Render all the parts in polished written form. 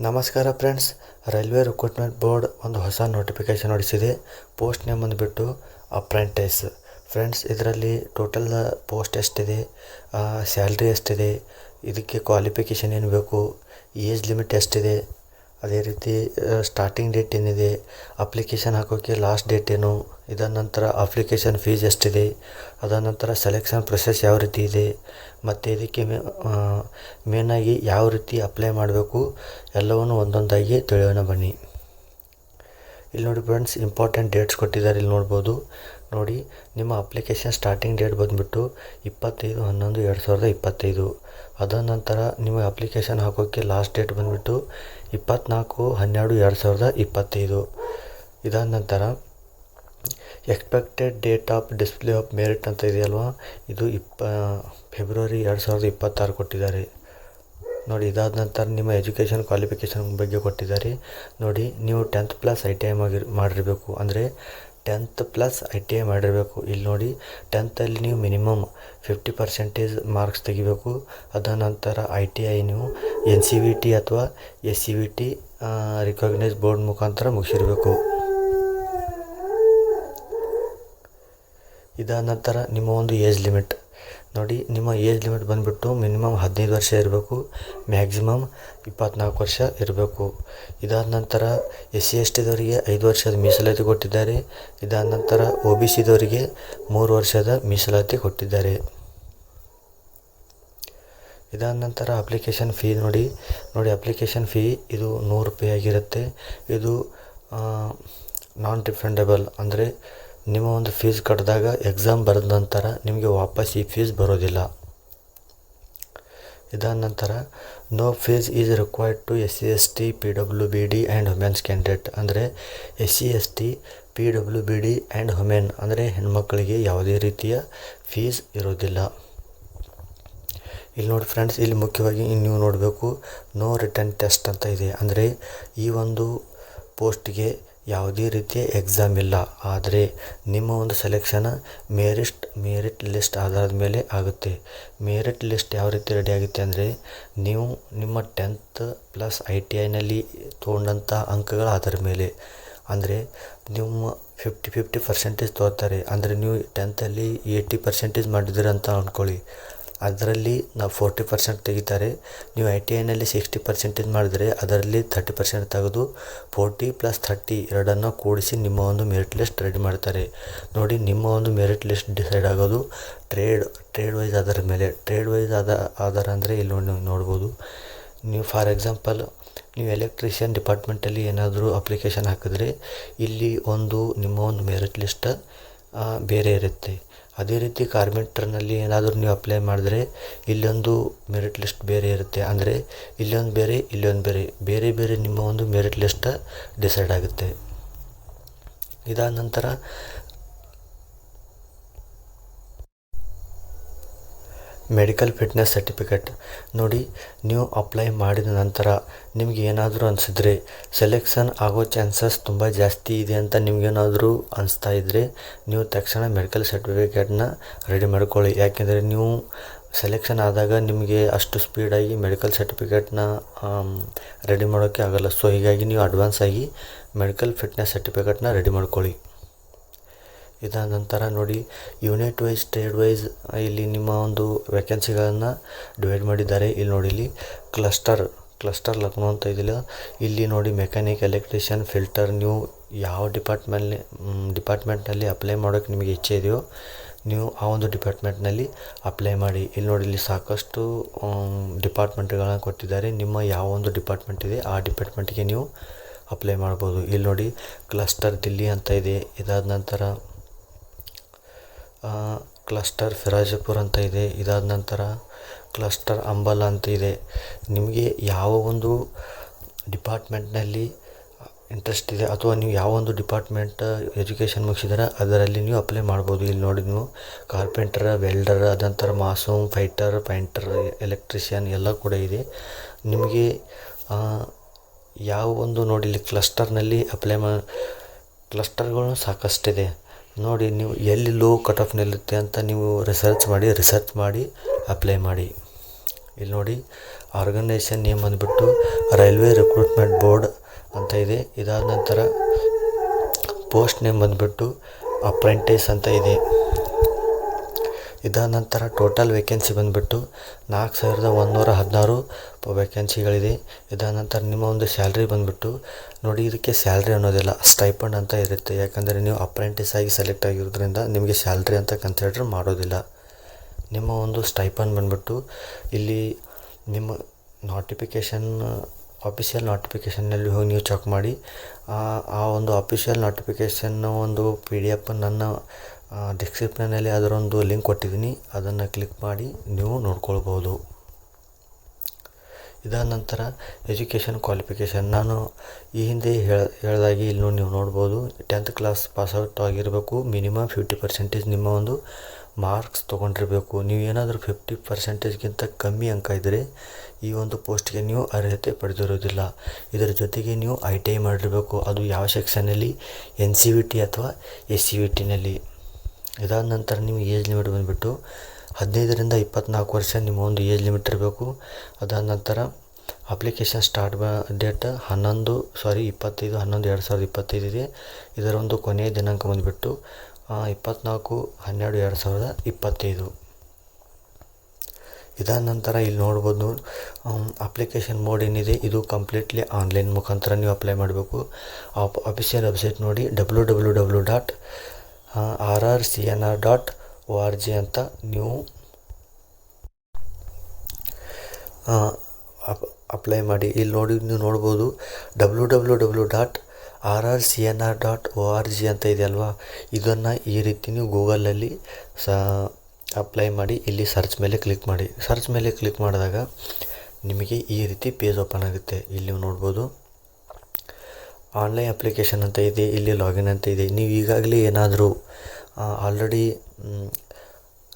ನಮಸ್ಕಾರ friends, railway recruitment board ಒಂದು ಹೊಸ ನೋಟಿಫಿಕೇಷನ್ ಹೊರಡಿಸಿದೆ. ಪೋಸ್ಟ್ ನೇಮ್ ಬಂದುಬಿಟ್ಟು ಅಪ್ರೆಂಟಿಸ್. ಫ್ರೆಂಡ್ಸ್, ಇದರಲ್ಲಿ ಟೋಟಲ್ ಪೋಸ್ಟ್ ಎಷ್ಟಿದೆ, ಸ್ಯಾಲ್ರಿ ಎಷ್ಟಿದೆ, ಇದಕ್ಕೆ ಕ್ವಾಲಿಫಿಕೇಷನ್ ಏನು ಬೇಕು, ಏಜ್ ಲಿಮಿಟ್ ಎಷ್ಟಿದೆ, ಅದೇ ರೀತಿ ಸ್ಟಾರ್ಟಿಂಗ್ ಡೇಟ್ ಏನಿದೆ, ಅಪ್ಲಿಕೇಶನ್ ಹಾಕೋಕ್ಕೆ ಲಾಸ್ಟ್ ಡೇಟ್ ಏನು, ಇದರ ನಂತರ ಅಪ್ಲಿಕೇಶನ್ ಫೀಸ್ ಎಷ್ಟಿದೆ, ಅದರ ನಂತರ ಸೆಲೆಕ್ಷನ್ ಪ್ರೊಸೆಸ್ ಯಾವ ರೀತಿ ಇದೆ, ಮತ್ತು ಇದಕ್ಕೆ ಮೇನಾಗಿ ಯಾವ ರೀತಿ ಅಪ್ಲೈ ಮಾಡಬೇಕು ಎಲ್ಲವನ್ನು ಒಂದೊಂದಾಗಿ ತಿಳಿಯೋಣ ಬನ್ನಿ. ಇಲ್ಲಿ ನೋಡಿ ಫ್ರೆಂಡ್ಸ್, ಇಂಪಾರ್ಟೆಂಟ್ ಡೇಟ್ಸ್ ಕೊಟ್ಟಿದ್ದಾರೆ. ಇಲ್ಲಿ ನೋಡ್ಬೋದು. ನೋಡಿ, ನಿಮ್ಮ ಅಪ್ಲಿಕೇಶನ್ ಸ್ಟಾರ್ಟಿಂಗ್ ಡೇಟ್ ಬಂದುಬಿಟ್ಟು 25/11/2025. ಅದರ ನಂತರ ನಿಮಗೆ ಅಪ್ಲಿಕೇಶನ್ ಹಾಕೋಕ್ಕೆ ಲಾಸ್ಟ್ ಡೇಟ್ ಬಂದುಬಿಟ್ಟು 24/12/2025. ಇದಾದ ನಂತರ expected date of display of merit ಅಂತ ಇದೆಯಲ್ವಾ, ಇದು ಫೆಬ್ರವರಿ 2026 ಕೊಟ್ಟಿದ್ದಾರೆ. ನೋಡಿ, ಇದಾದ ನಂತರ ನಿಮ್ಮ ಎಜುಕೇಷನ್ ಕ್ವಾಲಿಫಿಕೇಷನ್ ಬಗ್ಗೆ ಕೊಟ್ಟಿದ್ದಾರೆ. ನೋಡಿ, ನೀವು 10th ಪ್ಲಸ್ ITI ಮಾಡಿರಬೇಕು, ಅಂದರೆ 10th ಪ್ಲಸ್ ITI ಮಾಡಿರಬೇಕು. ಇಲ್ಲಿ ನೋಡಿ, 10th ನೀವು ಮಿನಿಮಮ್ 50% ಮಾರ್ಕ್ಸ್ ತೆಗಿಬೇಕು. ಅದರ ನಂತರ ITI ನೀವು NCVT ಅಥವಾ SCVT ರಿಕಗ್ನೈಸ್ ಬೋರ್ಡ್ ಮುಖಾಂತರ ಮುಗಿಸಿರಬೇಕು. ಇದಾದ ನಂತರ ನಿಮ್ಮ ಒಂದು ಏಜ್ ಲಿಮಿಟ್. ನೋಡಿ, ನಿಮ್ಮ ಏಜ್ ಲಿಮಿಟ್ ಬಂದುಬಿಟ್ಟು ಮಿನಿಮಮ್ 15 ವರ್ಷ ಇರಬೇಕು, ಮ್ಯಾಕ್ಸಿಮಮ್ 24 ವರ್ಷ ಇರಬೇಕು. ಇದಾದ ನಂತರ SC/STದವರಿಗೆ 5 ವರ್ಷದ ಮೀಸಲಾತಿ ಕೊಟ್ಟಿದ್ದಾರೆ. ಇದಾದ ನಂತರ OBCದವರಿಗೆ 3 ವರ್ಷದ ಮೀಸಲಾತಿ ಕೊಟ್ಟಿದ್ದಾರೆ. ಇದಾದ ನಂತರ ಅಪ್ಲಿಕೇಶನ್ ಫೀ ನೋಡಿ, ಅಪ್ಲಿಕೇಶನ್ ಫೀ ಇದು 100 ರೂಪಾಯಿ ಆಗಿರುತ್ತೆ. ಇದು ನಾನ್ ರಿಫಂಡಬಲ್, ಅಂದರೆ ನಿಮ್ಮ ಒಂದು ಫೀಸ್ ಕಟ್ಟಿದಾಗ ಎಕ್ಸಾಮ್ ಬರೆದ ನಂತರ ನಿಮಗೆ ವಾಪಸ್ ಈ ಫೀಸ್ ಬರೋದಿಲ್ಲ. ಇದಾದ ನಂತರ no fees is required to SC/ST PWBD and womens candidate, ಅಂದರೆ SC/ST PWBD ಆ್ಯಂಡ್ ವುಮೆನ್ ಅಂದರೆ ಹೆಣ್ಮಕ್ಕಳಿಗೆ ಯಾವುದೇ ರೀತಿಯ ಫೀಸ್ ಇರೋದಿಲ್ಲ. ಇಲ್ಲಿ ನೋಡಿ ಫ್ರೆಂಡ್ಸ್, ಇಲ್ಲಿ ಮುಖ್ಯವಾಗಿ ನೀವು ನೋಡಬೇಕು, ನೋ ರಿಟನ್ ಟೆಸ್ಟ್ ಅಂತ ಇದೆ. ಅಂದರೆ ಈ ಒಂದು ಪೋಸ್ಟ್ಗೆ ಯಾವುದೇ ರೀತಿಯ ಎಕ್ಸಾಮ್ ಇಲ್ಲ, ಆದರೆ ನಿಮ್ಮ ಒಂದು ಸೆಲೆಕ್ಷನ್ ಮೆರಿಟ್ ಲಿಸ್ಟ್ ಆಧಾರದ ಮೇಲೆ ಆಗುತ್ತೆ. ಮೆರಿಟ್ ಲಿಸ್ಟ್ ಯಾವ ರೀತಿ ರೆಡಿ ಆಗುತ್ತೆ ಅಂದರೆ, ನೀವು ನಿಮ್ಮ 10th ಪ್ಲಸ್ ITIನಲ್ಲಿ ತೊಗೊಂಡಂಥ ಅಂಕಗಳ ಆಧಾರದ ಮೇಲೆ, ಅಂದರೆ ನಿಮ್ಮ 50% ತೊಗೋತಾರೆ. ಅಂದರೆ ನೀವು 10th 80% ಮಾಡಿದ್ದೀರ ಅಂತ ಅಂದ್ಕೊಳ್ಳಿ, ಅದರಲ್ಲಿ ನಾವು 40% ತೆಗಿತಾರೆ. ನೀವು ITIನಲ್ಲಿ 60% ಮಾಡಿದರೆ ಅದರಲ್ಲಿ 30% ತೆಗೆದು 40 + 30 ಎರಡನ್ನು ಕೂಡಿಸಿ ನಿಮ್ಮ ಒಂದು ಮೆರಿಟ್ ಲಿಸ್ಟ್ ರೆಡಿ ಮಾಡ್ತಾರೆ. ನೋಡಿ, ನಿಮ್ಮ ಒಂದು ಮೆರಿಟ್ ಲಿಸ್ಟ್ ಡಿಸೈಡ್ ಆಗೋದು ಟ್ರೇಡ್ ವೈಸ್ ಆಧಾರದ ಮೇಲೆ. ಟ್ರೇಡ್ ವೈಸ್ ಆಧಾರ ಅಂದರೆ ಇಲ್ಲಿ ನೋಡ್ಬೋದು. ನೀವು ಫಾರ್ ಎಕ್ಸಾಂಪಲ್, ನೀವು ಎಲೆಕ್ಟ್ರಿಷಿಯನ್ ಡಿಪಾರ್ಟ್ಮೆಂಟಲ್ಲಿ ಏನಾದರೂ ಅಪ್ಲಿಕೇಶನ್ ಹಾಕಿದ್ರೆ ಇಲ್ಲಿ ನಿಮ್ಮ ಒಂದು ಮೆರಿಟ್ ಲಿಸ್ಟ್ ಬೇರೆ ಇರುತ್ತೆ. ಅದೇ ರೀತಿ ಕಾರ್ಪೆಂಟ್ರ್ನಲ್ಲಿ ಏನಾದರೂ ನೀವು ಅಪ್ಲೈ ಮಾಡಿದ್ರೆ ಇಲ್ಲೊಂದು ಮೆರಿಟ್ ಲಿಸ್ಟ್ ಬೇರೆ ಇರುತ್ತೆ. ಅಂದರೆ ಇಲ್ಲೊಂದು ಬೇರೆ ಬೇರೆ ನಿಮ್ಮ ಒಂದು ಮೆರಿಟ್ ಲಿಸ್ಟ್ ಡಿಸೈಡ್ ಆಗುತ್ತೆ. ಇದಾದ ನಂತರ ಮೆಡಿಕಲ್ ಫಿಟ್ನೆಸ್ ಸರ್ಟಿಫಿಕೇಟ್. ನೋಡಿ, ನೀವು ಅಪ್ಲೈ ಮಾಡಿದ ನಂತರ ನಿಮಗೆ ಏನಾದರೂ ಅನಿಸಿದ್ರೆ, ಸೆಲೆಕ್ಷನ್ ಆಗೋ ಚಾನ್ಸಸ್ ತುಂಬ ಜಾಸ್ತಿ ಇದೆ ಅಂತ ನಿಮಗೇನಾದರೂ ಅನಿಸ್ತಾ ಇದ್ದರೆ, ನೀವು ತಕ್ಷಣ ಮೆಡಿಕಲ್ ಸರ್ಟಿಫಿಕೇಟ್ನ ರೆಡಿ ಮಾಡ್ಕೊಳ್ಳಿ. ಯಾಕೆಂದರೆ ನೀವು ಸೆಲೆಕ್ಷನ್ ಆದಾಗ ನಿಮಗೆ ಅಷ್ಟು ಸ್ಪೀಡಾಗಿ ಮೆಡಿಕಲ್ ಸರ್ಟಿಫಿಕೇಟ್ನ ರೆಡಿ ಮಾಡೋಕ್ಕೆ ಆಗೋಲ್ಲ. ಸೊ ಹೀಗಾಗಿ ನೀವು ಅಡ್ವಾನ್ಸ್ ಆಗಿ ಮೆಡಿಕಲ್ ಫಿಟ್ನೆಸ್ ಸರ್ಟಿಫಿಕೇಟ್ನ ರೆಡಿ ಮಾಡ್ಕೊಳ್ಳಿ. ಇದಾದ ನಂತರ ನೋಡಿ, ಯೂನಿಟ್ ವೈಸ್, ಟ್ರೇಡ್ ವೈಸ್ ಇಲ್ಲಿ ನಿಮ್ಮ ಒಂದು ವೇಕೆನ್ಸಿಗಳನ್ನು ಡಿವೈಡ್ ಮಾಡಿದ್ದಾರೆ. ಇಲ್ಲಿ ನೋಡಿ, ಇಲ್ಲಿ ಕ್ಲಸ್ಟರ್ ಲಕ್ನೋ ಅಂತ ಇದಿಲ್ಲ. ಇಲ್ಲಿ ನೋಡಿ, ಮೆಕ್ಯಾನಿಕ್, ಎಲೆಕ್ಟ್ರಿಷಿಯನ್, ಫಿಲ್ಟರ್, ನೀವು ಯಾವ ಡಿಪಾರ್ಟ್ಮೆಂಟ್ನಲ್ಲಿ ಅಪ್ಲೈ ಮಾಡೋಕ್ಕೆ ನಿಮಗೆ ಇಚ್ಛೆ ಇದೆಯೋ ನೀವು ಆ ಒಂದು ಡಿಪಾರ್ಟ್ಮೆಂಟ್ನಲ್ಲಿ ಅಪ್ಲೈ ಮಾಡಿ. ಇಲ್ಲಿ ನೋಡಿ, ಇಲ್ಲಿ ಸಾಕಷ್ಟು ಡಿಪಾರ್ಟ್ಮೆಂಟ್ಗಳನ್ನ ಕೊಟ್ಟಿದ್ದಾರೆ. ನಿಮ್ಮ ಯಾವ ಒಂದು ಡಿಪಾರ್ಟ್ಮೆಂಟ್ ಇದೆ ಆ ಡಿಪಾರ್ಟ್ಮೆಂಟ್ಗೆ ನೀವು ಅಪ್ಲೈ ಮಾಡ್ಬೋದು. ಇಲ್ಲಿ ನೋಡಿ, ಕ್ಲಸ್ಟರ್ ದಿಲ್ಲಿ ಅಂತ ಇದೆ. ಇದಾದ ನಂತರ ಕ್ಲಸ್ಟರ್ ಫಿರೋಜಪುರ್ ಅಂತ ಇದೆ. ಇದಾದ ನಂತರ ಕ್ಲಸ್ಟರ್ ಅಂಬಾಲಾ ಅಂತ ಇದೆ. ನಿಮಗೆ ಯಾವ ಒಂದು ಡಿಪಾರ್ಟ್ಮೆಂಟ್ನಲ್ಲಿ ಇಂಟ್ರೆಸ್ಟ್ ಇದೆ ಅಥವಾ ನೀವು ಯಾವ ಒಂದು ಡಿಪಾರ್ಟ್ಮೆಂಟ್ ಎಜುಕೇಷನ್ ಮುಗಿಸಿದಾರೆ ಅದರಲ್ಲಿ ನೀವು ಅಪ್ಲೈ ಮಾಡ್ಬೋದು. ಇಲ್ಲಿ ನೋಡಿ, ನೀವು ಕಾರ್ಪೆಂಟರ್, ವೆಲ್ಡರ್, ಅದ ನಂತರ ಮಾಸೂಮ್, ಫೈಟರ್, ಪೈಂಟರ್, ಎಲೆಕ್ಟ್ರಿಷಿಯನ್ ಎಲ್ಲ ಕೂಡ ಇದೆ. ನಿಮಗೆ ಯಾವ ಒಂದು ನೋಡಿ, ಇಲ್ಲಿ ಕ್ಲಸ್ಟರ್ನಲ್ಲಿ ಕ್ಲಸ್ಟರ್ಗಳು ಸಾಕಷ್ಟಿದೆ. ನೋಡಿ, ನೀವು ಎಲ್ಲಿ ಲೋ ಕಟ್ ಆಫ್ ನಿಲ್ಲುತ್ತೆ ಅಂತ ನೀವು ರಿಸರ್ಚ್ ಮಾಡಿ ಅಪ್ಲೈ ಮಾಡಿ. ಇಲ್ಲಿ ನೋಡಿ ಆರ್ಗನೈಸೇಷನ್ ನೇಮ್ ಬಂದುಬಿಟ್ಟು ರೈಲ್ವೆ ರಿಕ್ರೂಟ್ಮೆಂಟ್ ಬೋರ್ಡ್ ಅಂತ ಇದೆ. ಇದಾದ ನಂತರ ಪೋಸ್ಟ್ ನೇಮ್ ಬಂದುಬಿಟ್ಟು ಅಪ್ರೆಂಟಿಸ್ ಅಂತ ಇದೆ. ಇದಾದ ನಂತರ ಟೋಟಲ್ ವೇಕೆನ್ಸಿ ಬಂದುಬಿಟ್ಟು 4116 ವೇಕೆನ್ಸಿಗಳಿದೆ. ಇದಾದ ನಂತರ ನಿಮ್ಮ ಒಂದು ಸ್ಯಾಲ್ರಿ ಬಂದುಬಿಟ್ಟು ನೋಡಿ, ಇದಕ್ಕೆ ಸ್ಯಾಲ್ರಿ ಅನ್ನೋದಿಲ್ಲ, ಸ್ಟೈಪಂಡ್ ಅಂತ ಇರುತ್ತೆ. ಯಾಕಂದರೆ ನೀವು ಅಪ್ರೆಂಟಿಸ್ ಆಗಿ ಸೆಲೆಕ್ಟ್ ಆಗಿರೋದ್ರಿಂದ ನಿಮಗೆ ಸ್ಯಾಲ್ರಿ ಅಂತ ಕನ್ಸಿಡರ್ ಮಾಡೋದಿಲ್ಲ. ನಿಮ್ಮ ಒಂದು ಸ್ಟೈಪಂಡ್ ಬಂದುಬಿಟ್ಟು ಇಲ್ಲಿ ನಿಮ್ಮ ನೋಟಿಫಿಕೇಷನ್ ಆಫಿಷಿಯಲ್ ನೋಟಿಫಿಕೇಷನ್ನಲ್ಲಿ ಹೋಗಿ ನೀವು ಚೆಕ್ ಮಾಡಿ. ಆ ಒಂದು ಆಫಿಷಿಯಲ್ ನೋಟಿಫಿಕೇಷನ್ನ ಒಂದು PDF ನನ್ನ ಡಿಸ್ಕ್ರಿಪ್ಷನಲ್ಲಿ ಅದರೊಂದು ಲಿಂಕ್ ಕೊಟ್ಟಿದ್ದೀನಿ, ಅದನ್ನು ಕ್ಲಿಕ್ ಮಾಡಿ ನೀವು ನೋಡ್ಕೊಳ್ಬೋದು. ಇದಾದ ನಂತರ ಎಜುಕೇಷನ್ ಕ್ವಾಲಿಫಿಕೇಷನ್ ನಾನು ಈ ಹಿಂದೆ ಹೇಳ್ದಾಗೆ ಇಲ್ಲಿ ನೀವು ನೋಡ್ಬೋದು. 10th ಕ್ಲಾಸ್ ಪಾಸ್ಔಟ್ ಆಗಿರಬೇಕು. ಮಿನಿಮಮ್ 50% ನಿಮ್ಮ ಒಂದು ಮಾರ್ಕ್ಸ್ ತೊಗೊಂಡಿರಬೇಕು. ನೀವು ಏನಾದರೂ 50%ಗಿಂತ ಕಮ್ಮಿ ಅಂಕ ಇದ್ದರೆ ಈ ಒಂದು ಪೋಸ್ಟ್ಗೆ ನೀವು ಅರ್ಹತೆ ಪಡೆದಿರೋದಿಲ್ಲ. ಇದರ ಜೊತೆಗೆ ನೀವು ITI ಮಾಡಿರಬೇಕು. ಅದು ಯಾವ ಸೆಕ್ಷನಲ್ಲಿ, NCVT ಅಥವಾ SCVTನಲ್ಲಿ. ಇದಾದ ನಂತರ ನೀವು ಏಜ್ ಲಿಮಿಟ್ ಬಂದುಬಿಟ್ಟು 15ರಿಂದ 24 ವರ್ಷ ನಿಮ್ಮ ಒಂದು ಏಜ್ ಲಿಮಿಟ್ ಇರಬೇಕು. ಅದಾದ ನಂತರ ಅಪ್ಲಿಕೇಶನ್ ಸ್ಟಾರ್ಟ್ ಡೇಟ್ 25/11/2025 ಇದೆ. ಇದರ ಒಂದು ಕೊನೆಯ ದಿನಾಂಕ ಬಂದುಬಿಟ್ಟು 24/12/2025. ಇದಾದ ನಂತರ ಇಲ್ಲಿ ನೋಡ್ಬೋದು ಅಪ್ಲಿಕೇಶನ್ ಮೋಡ್ ಏನಿದೆ, ಇದು ಕಂಪ್ಲೀಟ್ಲಿ ಆನ್ಲೈನ್ ಮುಖಾಂತರ ನೀವು ಅಪ್ಲೈ ಮಾಡಬೇಕು. ಅಫಿಷಿಯಲ್ ವೆಬ್ಸೈಟ್ ನೋಡಿ www.rrcnr.org ಅಂತ ನೀವು ಅಪ್ಲೈ ಮಾಡಿ. ಇಲ್ಲಿ ನೀವು ನೋಡ್ಬೋದು www.rrcnr.org ಅಂತ ಇದೆ ಅಲ್ವಾ. ಇದನ್ನು ಈ ರೀತಿ ನೀವು ಗೂಗಲಲ್ಲಿ ಅಪ್ಲೈ ಮಾಡಿ. ಇಲ್ಲಿ ಸರ್ಚ್ ಮೇಲೆ ಕ್ಲಿಕ್ ಮಾಡಿ. ಸರ್ಚ್ ಮೇಲೆ ಕ್ಲಿಕ್ ಮಾಡಿದಾಗ ನಿಮಗೆ ಈ ರೀತಿ ಪೇಜ್ ಓಪನ್ ಆಗುತ್ತೆ. ಇಲ್ಲಿ ನೀವು ನೋಡ್ಬೋದು ಆನ್ಲೈನ್ ಅಪ್ಲಿಕೇಶನ್ ಅಂತ ಇದೆ, ಇಲ್ಲಿ ಲಾಗಿನ್ ಅಂತ ಇದೆ. ನೀವು ಈಗಾಗಲೇ ಏನಾದರೂ ಆಲ್ರೆಡಿ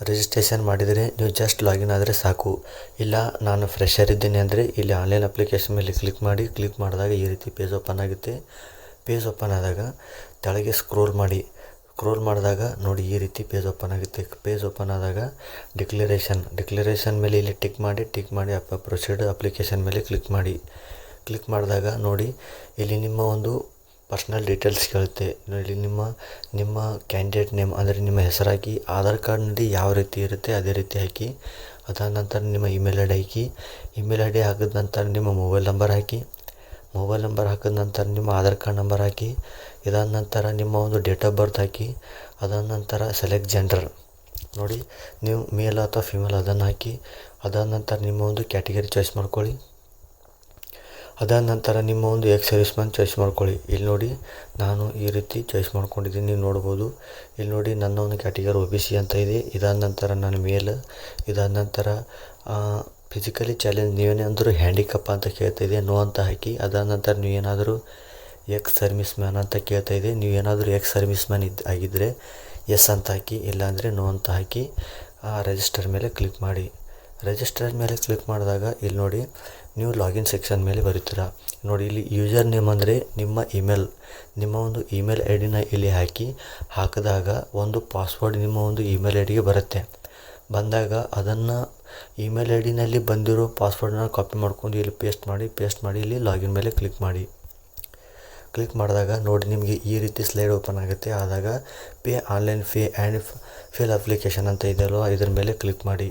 ರಿಜಿಸ್ಟ್ರೇಷನ್ ಮಾಡಿದರೆ ನೀವು ಜಸ್ಟ್ ಲಾಗಿನ್ ಆದರೆ ಸಾಕು. ಇಲ್ಲ ನಾನು ಫ್ರೆಶರ್ ಇದ್ದೀನಿ ಅಂದರೆ ಇಲ್ಲಿ ಆನ್ಲೈನ್ ಅಪ್ಲಿಕೇಶನ್ ಮೇಲೆ ಕ್ಲಿಕ್ ಮಾಡಿ. ಕ್ಲಿಕ್ ಮಾಡಿದಾಗ ಈ ರೀತಿ ಪೇಜ್ ಓಪನ್ ಆಗುತ್ತೆ. ಪೇಜ್ ಓಪನ್ ಆದಾಗ ಕೆಳಗೆ ಸ್ಕ್ರೋಲ್ ಮಾಡಿದಾಗ ನೋಡಿ ಈ ರೀತಿ ಪೇಜ್ ಓಪನ್ ಆಗುತ್ತೆ. ಪೇಜ್ ಓಪನ್ ಆದಾಗ ಡಿಕ್ಲರೇಷನ್ ಮೇಲೆ ಇಲ್ಲಿ ಟಿಕ್ ಮಾಡಿ ಪ್ರೊಸೀಡ್ ಅಪ್ಲಿಕೇಶನ್ ಮೇಲೆ ಕ್ಲಿಕ್ ಮಾಡಿ. ಕ್ಲಿಕ್ ಮಾಡಿದಾಗ ನೋಡಿ ಇಲ್ಲಿ ನಿಮ್ಮ ಒಂದು ಪರ್ಸ್ನಲ್ ಡೀಟೇಲ್ಸ್ ಕೇಳುತ್ತೆ. ಇಲ್ಲಿ ನಿಮ್ಮ ಕ್ಯಾಂಡಿಡೇಟ್ ನೇಮ್ ಅಂದರೆ ನಿಮ್ಮ ಹೆಸರು ಹಾಕಿ, ಆಧಾರ್ ಕಾರ್ಡ್ನಲ್ಲಿ ಯಾವ ರೀತಿ ಇರುತ್ತೆ ಅದೇ ರೀತಿ ಹಾಕಿ. ಅದಾದ ನಂತರ ನಿಮ್ಮ email I D hockey. Email I D ಹಾಕಿದ ನಂತರ ನಿಮ್ಮ ಮೊಬೈಲ್ ನಂಬರ್ ಹಾಕಿ. ಮೊಬೈಲ್ ನಂಬರ್ ಹಾಕಿದ ನಂತರ ನಿಮ್ಮ ಆಧಾರ್ ಕಾರ್ಡ್ ನಂಬರ್ ಹಾಕಿ. ಇದಾದ ನಂತರ ನಿಮ್ಮ ಒಂದು ಡೇಟ್ ಆಫ್ ಬರ್ತ್ ಹಾಕಿ. ಅದಾದ ನಂತರ ಸೆಲೆಕ್ಟ್ ಜೆಂಡರ್ ನೋಡಿ, ನೀವು ಮೇಲ್ ಅಥವಾ ಫಿಮೇಲ್ ಅದನ್ನು ಹಾಕಿ. ಅದಾದ ನಂತರ ನಿಮ್ಮ ಒಂದು ಕ್ಯಾಟಗರಿ ಚಾಯ್ಸ್ ಮಾಡ್ಕೊಳ್ಳಿ. ಅದಾದ ನಂತರ ನಿಮ್ಮ ಒಂದು ಸರ್ವಿಸ್ ಮ್ಯಾನ್ ಚಾಯ್ಸ್ ಮಾಡ್ಕೊಳ್ಳಿ. ಇಲ್ಲಿ ನೋಡಿ ನಾನು ಈ ರೀತಿ ಚಾಯ್ಸ್ ಮಾಡ್ಕೊಂಡಿದ್ದೀನಿ, ನೀವು ನೋಡ್ಬೋದು. ಇಲ್ಲಿ ನೋಡಿ ನನ್ನ ಒಂದು ಕ್ಯಾಟಗರಿ OBC ಅಂತ ಇದೆ. ಇದಾದ ನಂತರ ನಾನು ಮೇಲ್. ಇದಾದ ನಂತರ ಫಿಸಿಕಲಿ ಚಾಲೆಂಜ್ ನೀವೇನಾದರೂ ಹ್ಯಾಂಡಿಕಪ್ ಅಂತ ಕೇಳ್ತಾ ಇದೆ, ನೋ ಅಂತ ಹಾಕಿ. ಅದಾದ ನಂತರ ನೀವೇನಾದರೂ ಸರ್ವಿಸ್ ಮ್ಯಾನ್ ಅಂತ ಕೇಳ್ತಾ ಇದೆ, ನೀವೇನಾದರೂ ಸರ್ವಿಸ್ ಮ್ಯಾನ್ ಆಗಿದ್ದರೆ ಎಸ್ ಅಂತ ಹಾಕಿ, ಇಲ್ಲಾಂದರೆ ನೋ ಅಂತ ಹಾಕಿ ರಿಜಿಸ್ಟರ್ ಮೇಲೆ ಕ್ಲಿಕ್ ಮಾಡಿ. ರಿಜಿಸ್ಟರ್ ಮೇಲೆ ಕ್ಲಿಕ್ ಮಾಡಿದಾಗ ಇಲ್ಲಿ ನೋಡಿ ನೀವು ಲಾಗಿನ್ ಸೆಕ್ಷನ್ ಮೇಲೆ ಬರುತ್ತೀರಾ. ನೋಡಿ ಇಲ್ಲಿ ಯೂಸರ್ ನೇಮ್ ಅಂದರೆ ನಿಮ್ಮ ಒಂದು ಇಮೇಲ್ ಐ ಡಿನ ಇಲ್ಲಿ ಹಾಕಿದಾಗ ಒಂದು ಪಾಸ್ವರ್ಡ್ ನಿಮ್ಮ ಒಂದು ಇಮೇಲ್ ಐ ಡಿಗೆ ಬರುತ್ತೆ. ಬಂದಾಗ ಅದನ್ನು ಇಮೇಲ್ ಐ ಡಿನಲ್ಲಿ ಬಂದಿರೋ ಪಾಸ್ವರ್ಡನ್ನ ಕಾಪಿ ಮಾಡ್ಕೊಂಡು ಇಲ್ಲಿ ಪೇಸ್ಟ್ ಮಾಡಿ ಇಲ್ಲಿ ಲಾಗಿನ್ ಮೇಲೆ ಕ್ಲಿಕ್ ಮಾಡಿ. ಕ್ಲಿಕ್ ಮಾಡಿದಾಗ ನೋಡಿ ನಿಮಗೆ ಈ ರೀತಿ ಸ್ಲೈಡ್ ಓಪನ್ ಆಗುತ್ತೆ. ಆದಾಗ pay online fee and fill application ಅಂತ ಇದೆಯಲ್ವ, ಇದ್ರ ಮೇಲೆ ಕ್ಲಿಕ್ ಮಾಡಿ.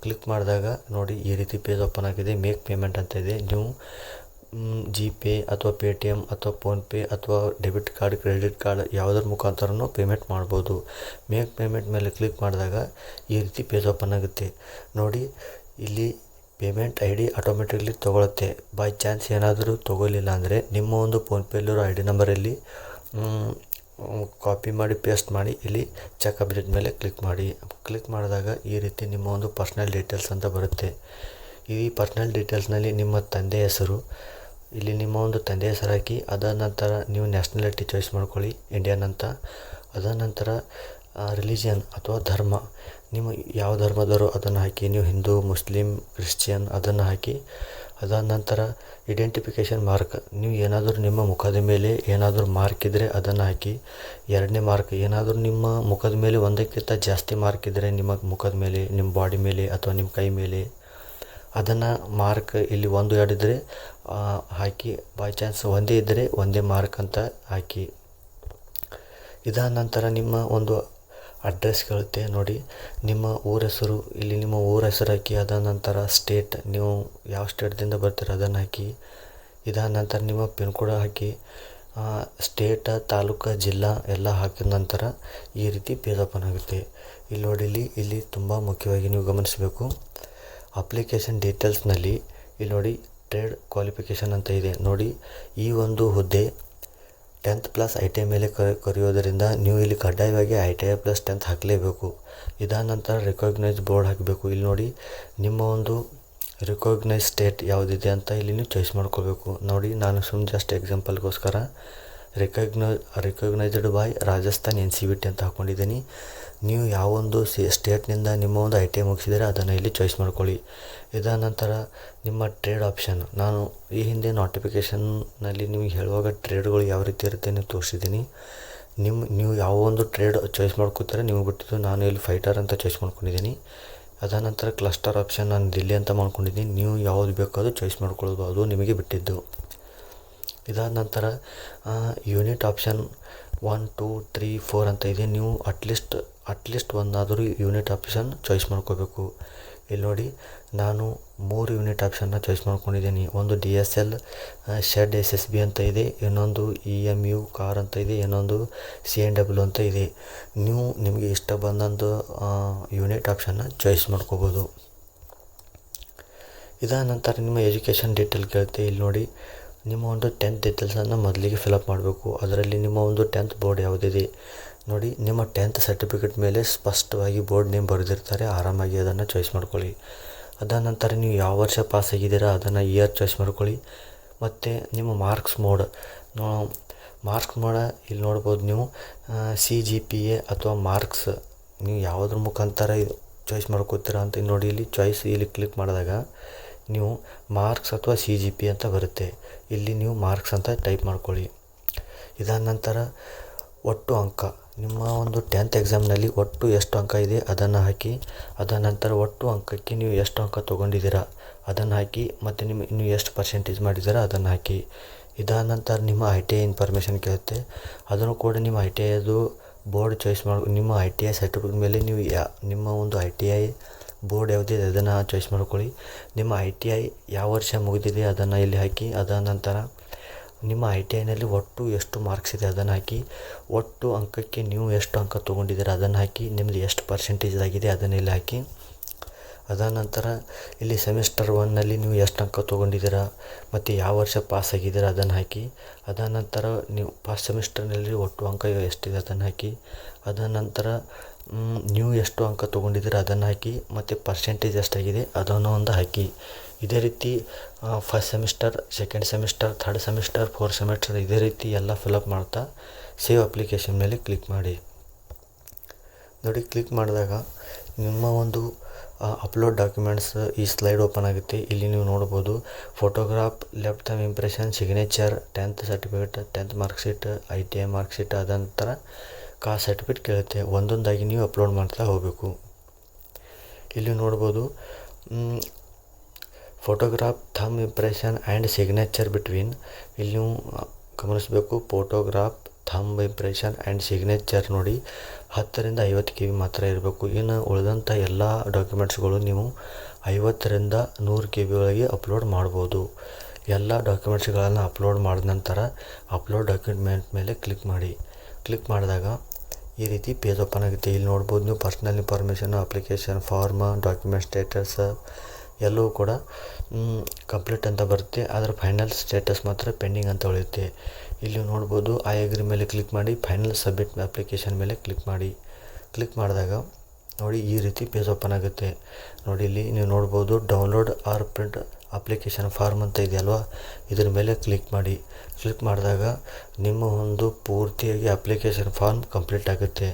ಕ್ಲಿಕ್ ಮಾಡಿದಾಗ ನೋಡಿ ಈ ರೀತಿ ಪೇಜ್ ಓಪನ್ ಆಗಿದೆ. ಮೇಕ್ ಪೇಮೆಂಟ್ ಅಂತ ಇದೆ. ನೀವು GPay ಅಥವಾ Paytm ಅಥವಾ ಫೋನ್ಪೇ ಅಥವಾ ಡೆಬಿಟ್ ಕಾರ್ಡ್, ಕ್ರೆಡಿಟ್ ಕಾರ್ಡ್ ಯಾವುದರ ಮುಖಾಂತರನೂ ಪೇಮೆಂಟ್ ಮಾಡ್ಬೋದು. ಮೇಕ್ ಪೇಮೆಂಟ್ ಮೇಲೆ ಕ್ಲಿಕ್ ಮಾಡಿದಾಗ ಈ ರೀತಿ ಪೇಜ್ ಓಪನ್ ಆಗುತ್ತೆ. ನೋಡಿ ಇಲ್ಲಿ ಪೇಮೆಂಟ್ ಐ ಡಿ ಆಟೋಮೆಟಿಕ್ಲಿ ತೊಗೊಳುತ್ತೆ. ಬೈ ಚಾನ್ಸ್ ಏನಾದರೂ ತೊಗೊಳ್ಳಿಲ್ಲ ಅಂದರೆ ನಿಮ್ಮ ಒಂದು ಫೋನ್ಪೇಲಿರೋ ID ನಂಬರಲ್ಲಿ ಕಾಪಿ ಮಾಡಿ ಪೇಸ್ಟ್ ಮಾಡಿ ಇಲ್ಲಿ ಚೆಕ್ ಅಪ್ಡೇಟ್ ಮೇಲೆ ಕ್ಲಿಕ್ ಮಾಡಿ. ಕ್ಲಿಕ್ ಮಾಡಿದಾಗ ಈ ರೀತಿ ನಿಮ್ಮ ಒಂದು ಪರ್ಸ್ನಲ್ ಡೀಟೇಲ್ಸ್ ಅಂತ ಬರುತ್ತೆ. ಈ ಪರ್ಸ್ನಲ್ ಡೀಟೇಲ್ಸ್ನಲ್ಲಿ ನಿಮ್ಮ ತಂದೆ ಹೆಸರು, ಇಲ್ಲಿ ನಿಮ್ಮ ಒಂದು ತಂದೆ ಹೆಸರು ಹಾಕಿ. ಅದಾದ ನಂತರ ನೀವು ನ್ಯಾಷನಾಲಿಟಿ ಚಾಯ್ಸ್ ಮಾಡ್ಕೊಳ್ಳಿ, ಇಂಡಿಯನ್ ಅಂತ. ಅದಾದ ನಂತರ ರಿಲಿಜಿಯನ್ ಅಥವಾ ಧರ್ಮ, ನಿಮ್ಮ ಯಾವ ಧರ್ಮದವರು ಅದನ್ನು ಹಾಕಿ. ನೀವು ಹಿಂದೂ, ಮುಸ್ಲಿಂ, ಕ್ರಿಶ್ಚಿಯನ್ ಅದನ್ನು ಹಾಕಿ. ಅದಾದ ನಂತರ ಐಡೆಂಟಿಫಿಕೇಷನ್ ಮಾರ್ಕ್, ನೀವು ಏನಾದರೂ ನಿಮ್ಮ ಮುಖದ ಮೇಲೆ ಏನಾದರೂ ಮಾರ್ಕ್ ಇದ್ದರೆ ಅದನ್ನು ಹಾಕಿ. ಎರಡನೇ ಮಾರ್ಕ್, ಏನಾದರೂ ನಿಮ್ಮ ಮುಖದ ಮೇಲೆ ಒಂದಕ್ಕಿಂತ ಜಾಸ್ತಿ ಮಾರ್ಕ್ ಇದ್ದರೆ ನಿಮ್ಮ ಮುಖದ ಮೇಲೆ, ನಿಮ್ಮ ಬಾಡಿ ಮೇಲೆ ಅಥವಾ ನಿಮ್ಮ ಕೈ ಮೇಲೆ ಅದನ್ನು ಮಾರ್ಕ್ ಇಲ್ಲಿ 1 2 ಇದ್ದರೆ ಹಾಕಿ, ಬೈ ಚಾನ್ಸ್ ಒಂದೇ ಇದ್ದರೆ ಒಂದೇ ಮಾರ್ಕ್ ಅಂತ ಹಾಕಿ. ಇದಾದ ನಂತರ ನಿಮ್ಮ ಒಂದು ಅಡ್ರೆಸ್ ಕೇಳುತ್ತೆ ನೋಡಿ, ನಿಮ್ಮ ಊರ ಹೆಸರು, ಇಲ್ಲಿ ನಿಮ್ಮ ಊರ ಹೆಸರು ಹಾಕಿ. ಅದಾದ ನಂತರ ಸ್ಟೇಟ್, ನೀವು ಯಾವ ಸ್ಟೇಟ್ದಿಂದ ಬರ್ತೀರ ಅದನ್ನು ಹಾಕಿ. ಇದಾದ ನಂತರ ನಿಮ್ಮ ಪಿನ್ ಕೋಡ್ ಹಾಕಿ. ಸ್ಟೇಟ, ತಾಲೂಕು, ಜಿಲ್ಲಾ ಎಲ್ಲ ಹಾಕಿದ ನಂತರ ಈ ರೀತಿ ಪೇಜ್ ಓಪನ್ ಆಗುತ್ತೆ. ಇಲ್ಲಿ ನೋಡಿ, ಇಲ್ಲಿ ತುಂಬ ಮುಖ್ಯವಾಗಿ ನೀವು ಗಮನಿಸಬೇಕು. ಅಪ್ಲಿಕೇಶನ್ ಡೀಟೇಲ್ಸ್ನಲ್ಲಿ ಇಲ್ಲಿ ನೋಡಿ ಟ್ರೇಡ್ ಕ್ವಾಲಿಫಿಕೇಷನ್ ಅಂತ ಇದೆ ನೋಡಿ. ಈ ಒಂದು ಹುದ್ದೆ 10th ಪ್ಲಸ್ ITI ಮೇಲೆ ಕರೆಯೋದರಿಂದ ನೀವು ಇಲ್ಲಿ ಕಡ್ಡಾಯವಾಗಿ ITI ಪ್ಲಸ್ 10th ಹಾಕಲೇಬೇಕು. ಇದಾದ ನಂತರ ರಿಕಾಗ್ನೈಸ್ ಬೋರ್ಡ್ ಹಾಕಬೇಕು. ಇಲ್ಲಿ ನೋಡಿ, ನಿಮ್ಮ ಒಂದು ರಿಕಾಗ್ನೈಸ್ ಸ್ಟೇಟ್ ಯಾವುದಿದೆ ಅಂತ ಇಲ್ಲಿ ನೀವು ಚಾಯ್ಸ್ ಮಾಡ್ಕೋಬೇಕು. ನೋಡಿ, ನಾನು ಜಸ್ಟ್ ಎಕ್ಸಾಂಪಲ್ಗೋಸ್ಕರ ರಿಕಗ್ನೈಸ್ಡ್ ಬೈ ರಾಜಸ್ಥಾನ್ NCVT ಅಂತ ಹಾಕ್ಕೊಂಡಿದ್ದೀನಿ. ನೀವು ಯಾವೊಂದು ಸ್ಟೇಟ್ನಿಂದ ನಿಮ್ಮ ಒಂದು ITI ಮುಗಿಸಿದರೆ ಅದನ್ನು ಇಲ್ಲಿ ಚಾಯ್ಸ್ ಮಾಡ್ಕೊಳ್ಳಿ. ಇದಾದ ನಂತರ ನಿಮ್ಮ ಟ್ರೇಡ್ ಆಪ್ಷನ್, ನಾನು ಈ ಹಿಂದೆ ನೋಟಿಫಿಕೇಷನ್ನಲ್ಲಿ ನಿಮಗೆ ಹೇಳುವಾಗ ಟ್ರೇಡ್ಗಳು ಯಾವ ರೀತಿ ಇರುತ್ತೆ ನೀವು ತೋರಿಸಿದ್ದೀನಿ. ನೀವು ಯಾವ ಒಂದು ಟ್ರೇಡ್ ಚಾಯ್ಸ್ ಮಾಡ್ಕೋತೀರ ನಿಮಗೆ ಬಿಟ್ಟಿದ್ದು. ನಾನು ಇಲ್ಲಿ ಫೈಟರ್ ಅಂತ ಚಾಯ್ಸ್ ಮಾಡ್ಕೊಂಡಿದ್ದೀನಿ. ಅದಾದ ನಂತರ ಕ್ಲಸ್ಟರ್ ಆಪ್ಷನ್ ನಾನು ದಿಲ್ಲಿ ಅಂತ ಮಾಡ್ಕೊಂಡಿದ್ದೀನಿ. ನೀವು ಯಾವುದು ಬೇಕೋ ಅದು ಚಾಯ್ಸ್ ಮಾಡ್ಕೊಳ್ಳೋದು, ಅದು ನಿಮಗೆ ಬಿಟ್ಟಿದ್ದು. ಇದಾದ ನಂತರ ಯೂನಿಟ್ ಆಪ್ಷನ್ 1 2 3 4 ಅಂತ ಇದೆ. ನೀವು ಅಟ್ಲೀಸ್ಟ್ ಒಂದಾದರೂ ಯೂನಿಟ್ ಆಪ್ಷನ್ ಚಾಯ್ಸ್ ಮಾಡ್ಕೋಬೇಕು. ಇಲ್ಲಿ ನೋಡಿ, ನಾನು 3 ಯೂನಿಟ್ ಆಪ್ಷನ್ನ ಚಾಯ್ಸ್ ಮಾಡ್ಕೊಂಡಿದ್ದೀನಿ. ಒಂದು DSL ಶೆಡ್ SSB ಅಂತ ಇದೆ, ಇನ್ನೊಂದು EMU ಕಾರ್ ಅಂತ ಇದೆ, ಇನ್ನೊಂದು CNW ಅಂತ ಇದೆ. ನೀವು ನಿಮಗೆ ಇಷ್ಟ ಬಂದಂಥ ಯೂನಿಟ್ ಆಪ್ಷನ್ನ ಚಾಯ್ಸ್ ಮಾಡ್ಕೋಬೋದು. ಇದಾದ ನಂತರ ನಿಮ್ಮ ಎಜುಕೇಷನ್ ಡೀಟೇಲ್ ಕೇಳುತ್ತೆ. ಇಲ್ಲಿ ನೋಡಿ, ನಿಮ್ಮ ಒಂದು 10th ಡೀಟೇಲ್ಸನ್ನು ಮೊದಲಿಗೆ ಫಿಲಪ್ ಮಾಡಬೇಕು. ಅದರಲ್ಲಿ ನಿಮ್ಮ ಒಂದು 10th ಬೋರ್ಡ್ ಯಾವುದಿದೆ ನೋಡಿ, ನಿಮ್ಮ 10th ಸರ್ಟಿಫಿಕೇಟ್ ಮೇಲೆ ಸ್ಪಷ್ಟವಾಗಿ ಬೋರ್ಡ್ ನೇಮ್ ಬರೆದಿರ್ತಾರೆ. ಆರಾಮಾಗಿ ಅದನ್ನು ಚಾಯ್ಸ್ ಮಾಡ್ಕೊಳ್ಳಿ. ಅದಾದ ನಂತರ ನೀವು ಯಾವ ವರ್ಷ ಪಾಸ್ ಆಗಿದ್ದೀರಾ ಅದನ್ನು ಇಯರ್ ಚಾಯ್ಸ್ ಮಾಡ್ಕೊಳ್ಳಿ. ಮತ್ತು ನಿಮ್ಮ ಮಾರ್ಕ್ಸ್ ಮೋಡ್ ಇಲ್ಲಿ ನೋಡ್ಬೋದು ನೀವು. CGPA ಅಥವಾ ಮಾರ್ಕ್ಸ್ ನೀವು ಯಾವುದ್ರ ಮುಖಾಂತರ ಚಾಯ್ಸ್ ಮಾಡ್ಕೋತೀರಾ ಅಂತ ನೋಡಿ. ಇಲ್ಲಿ ಕ್ಲಿಕ್ ಮಾಡಿದಾಗ ನೀವು ಮಾರ್ಕ್ಸ್ ಅಥವಾ CGPA ಅಂತ ಬರುತ್ತೆ. ಇಲ್ಲಿ ನೀವು ಮಾರ್ಕ್ಸ್ ಅಂತ ಟೈಪ್ ಮಾಡ್ಕೊಳ್ಳಿ. ಇದಾದ ನಂತರ ಒಟ್ಟು ಅಂಕ, ನಿಮ್ಮ ಒಂದು 10th ಎಕ್ಸಾಮ್ನಲ್ಲಿ ಒಟ್ಟು ಎಷ್ಟು ಅಂಕ ಇದೆ ಅದನ್ನು ಹಾಕಿ. ಅದಾದ ನಂತರ ಒಟ್ಟು ಅಂಕಕ್ಕೆ ನೀವು ಎಷ್ಟು ಅಂಕ ತೊಗೊಂಡಿದ್ದೀರಾ ಅದನ್ನು ಹಾಕಿ. ಮತ್ತು ನೀವು ಎಷ್ಟು ಪರ್ಸೆಂಟೇಜ್ ಮಾಡಿದ್ದೀರಾ ಅದನ್ನು ಹಾಕಿ. ಇದಾದ ನಂತರ ನಿಮ್ಮ ITI ಇನ್ಫಾರ್ಮೇಷನ್ ಕೇಳುತ್ತೆ. ಅದನ್ನು ಕೂಡ ನಿಮ್ಮ ITIದು ಬೋರ್ಡ್ ಚಾಯ್ಸ್ ನಿಮ್ಮ ITI ಸರ್ಟಿಫಿಕೇಟ್ ಮೇಲೆ ನೀವು ನಿಮ್ಮ ಒಂದು ITI ಬೋರ್ಡ್ ಯಾವುದಿದೆ ಅದನ್ನು ಚಾಯ್ಸ್ ಮಾಡ್ಕೊಳ್ಳಿ. ನಿಮ್ಮ ITI ಯಾವ ವರ್ಷ ಮುಗಿದಿದೆ ಅದನ್ನು ಇಲ್ಲಿ ಹಾಕಿ. ಅದಾದ ನಂತರ ನಿಮ್ಮ ITIನಲ್ಲಿ ಒಟ್ಟು ಎಷ್ಟು ಮಾರ್ಕ್ಸ್ ಇದೆ ಅದನ್ನು ಹಾಕಿ. ಒಟ್ಟು ಅಂಕಕ್ಕೆ ನೀವು ಎಷ್ಟು ಅಂಕ ತೊಗೊಂಡಿದ್ದೀರಾ ಅದನ್ನು ಹಾಕಿ. ನಿಮ್ಮದು ಎಷ್ಟು ಪರ್ಸೆಂಟೇಜ್ ಆಗಿದೆ ಅದನ್ನು ಇಲ್ಲಿ ಹಾಕಿ. ಅದಾದ ನಂತರ ಇಲ್ಲಿ ಸೆಮಿಸ್ಟರ್ 1ನಲ್ಲಿ ನೀವು ಎಷ್ಟು ಅಂಕ ತೊಗೊಂಡಿದ್ದೀರಾ ಮತ್ತು ಯಾವ ವರ್ಷ ಪಾಸ್ ಆಗಿದ್ದೀರಾ ಅದನ್ನು ಹಾಕಿ. ಅದಾದ ನಂತರ ನೀವು ಫಸ್ಟ್ ಸೆಮಿಸ್ಟರ್ನಲ್ಲಿ ಒಟ್ಟು ಅಂಕ ಎಷ್ಟಿದೆ ಅದನ್ನು ಹಾಕಿ. ಅದಾದ ನಂತರ ನೀವು ಎಷ್ಟು ಅಂಕ ತೊಗೊಂಡಿದ್ದೀರಾ ಅದನ್ನು ಹಾಕಿ. ಮತ್ತು ಪರ್ಸೆಂಟೇಜ್ ಎಷ್ಟಾಗಿದೆ ಅದನ್ನು ಒಂದು ಹಾಕಿ. ಇದೇ ರೀತಿ first semester, second semester, third semester, fourth semester ಇದೇ ರೀತಿ ಎಲ್ಲ ಫಿಲಪ್ ಮಾಡ್ತಾ ಸೇವ್ ಅಪ್ಲಿಕೇಶನ್ ಮೇಲೆ ಕ್ಲಿಕ್ ಮಾಡಿ. ನೋಡಿ, ಕ್ಲಿಕ್ ಮಾಡಿದಾಗ ನಿಮ್ಮ ಒಂದು ಅಪ್ಲೋಡ್ ಡಾಕ್ಯುಮೆಂಟ್ಸ್ ಈ ಸ್ಲೈಡ್ ಓಪನ್ ಆಗುತ್ತೆ. ಇಲ್ಲಿ ನೀವು ನೋಡ್ಬೋದು photograph, left thumb impression, signature, 10th certificate, 10th marksheet, ITI marksheet, ಅದ ನಂತರ ಕಾಸ್ಟ್ ಸರ್ಟಿಫಿಕೇಟ್ ಕೇಳುತ್ತೆ. ಒಂದೊಂದಾಗಿ ನೀವು ಅಪ್ಲೋಡ್ ಮಾಡ್ತಾ ಹೋಗಬೇಕು. ಇಲ್ಲಿ ನೋಡ್ಬೋದು photograph, thumb impression and signature between. ಇಲ್ಲಿ ನೀವು ಗಮನಿಸಬೇಕು, photograph, thumb impression and signature ನೋಡಿ 10 ರಿಂದ 50 KB ಮಾತ್ರ ಇರಬೇಕು. ಇನ್ನು ಉಳಿದಂಥ ಎಲ್ಲ ಡಾಕ್ಯುಮೆಂಟ್ಸ್ಗಳು ನೀವು 50 ರಿಂದ 100 KB ಒಳಗೆ ಅಪ್ಲೋಡ್ ಮಾಡ್ಬೋದು. ಎಲ್ಲ ಡಾಕ್ಯುಮೆಂಟ್ಸ್ಗಳನ್ನು ಅಪ್ಲೋಡ್ ಮಾಡಿದ ನಂತರ ಅಪ್ಲೋಡ್ ಡಾಕ್ಯುಮೆಂಟ್ ಮೇಲೆ ಕ್ಲಿಕ್ ಮಾಡಿ. ಕ್ಲಿಕ್ ಮಾಡಿದಾಗ ಈ ರೀತಿ ಪೇಜ್ ಓಪನ್ ಆಗುತ್ತೆ. ಇಲ್ಲಿ ನೋಡ್ಬೋದು ನೀವು personal information, application form, document status ಎಲ್ಲವೂ ಕೂಡ ಕಂಪ್ಲೀಟ್ ಅಂತ ಬರುತ್ತೆ. ಅದರ ಫೈನಲ್ ಸ್ಟೇಟಸ್ ಮಾತ್ರ ಪೆಂಡಿಂಗ್ ಅಂತ ಉಳಿಯುತ್ತೆ. ಇಲ್ಲಿ ನೋಡ್ಬೋದು ಐ ಅಗ್ರಿ ಮೇಲೆ ಕ್ಲಿಕ್ ಮಾಡಿ ಫೈನಲ್ ಸಬ್ಮಿಟ್ ಅಪ್ಲಿಕೇಶನ್ ಮೇಲೆ ಕ್ಲಿಕ್ ಮಾಡಿ. ಕ್ಲಿಕ್ ಮಾಡಿದಾಗ ನೋಡಿ ಈ ರೀತಿ ಪೇಜ್ ಓಪನ್ ಆಗುತ್ತೆ. ನೋಡಿ, ಇಲ್ಲಿ ನೀವು ನೋಡ್ಬೋದು download or print application form ಅಂತ ಇದೆಯಲ್ವಾ, ಇದ್ರ ಮೇಲೆ ಕ್ಲಿಕ್ ಮಾಡಿ. ಕ್ಲಿಕ್ ಮಾಡಿದಾಗ ನಿಮ್ಮ ಒಂದು ಪೂರ್ತಿಯಾಗಿ ಅಪ್ಲಿಕೇಶನ್ ಫಾರ್ಮ್ ಕಂಪ್ಲೀಟ್ ಆಗುತ್ತೆ.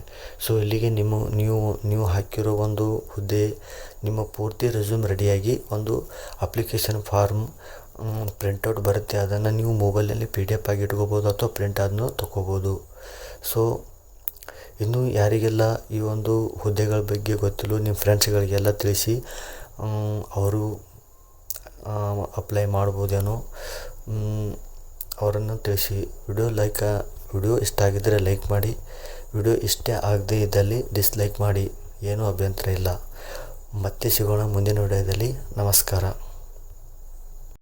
ಸೊ ಇಲ್ಲಿಗೆ ನೀವು ಹಾಕಿರೋ ಒಂದು ಹುದ್ದೆ ನಿಮ್ಮ ಪೂರ್ತಿ ರೆಸ್ಯೂಮ್ ರೆಡಿಯಾಗಿ ಒಂದು ಅಪ್ಲಿಕೇಶನ್ ಫಾರ್ಮ್ ಪ್ರಿಂಟೌಟ್ ಬರುತ್ತೆ. ಅದನ್ನು ನೀವು ಮೊಬೈಲಲ್ಲಿ PDF ಆಗಿ ಇಟ್ಕೋಬೋದು ಅಥವಾ ಪ್ರಿಂಟ್ ಆದ್ರೂ ತೊಗೋಬೋದು. ಸೊ ಇನ್ನು ಯಾರಿಗೆಲ್ಲ ಈ ಒಂದು ಹುದ್ದೆಗಳ ಬಗ್ಗೆ ಗೊತ್ತಿಲ್ಲ ನಿಮ್ಮ ಫ್ರೆಂಡ್ಸ್ಗಳಿಗೆಲ್ಲ ತಿಳಿಸಿ. ಅವರು ಅಪ್ಲೈ ಮಾಡ್ಬೋದೇನೋ ಅವರನ್ನು ತಿಳಿಸಿ. ವಿಡಿಯೋ ಇಷ್ಟ ಆಗಿದ್ದರೆ ಲೈಕ್ ಮಾಡಿ, ವಿಡಿಯೋ ಇಷ್ಟ ಆಗದೇ ಇದ್ದಲ್ಲಿ ಡಿಸ್ಲೈಕ್ ಮಾಡಿ, ಏನೂ ಅಭ್ಯಂತರ ಇಲ್ಲ. ಮತ್ತೆ ಸಿಗೋಣ ಮುಂದಿನ ವಿಡಿಯೋದಲ್ಲಿ. ನಮಸ್ಕಾರ.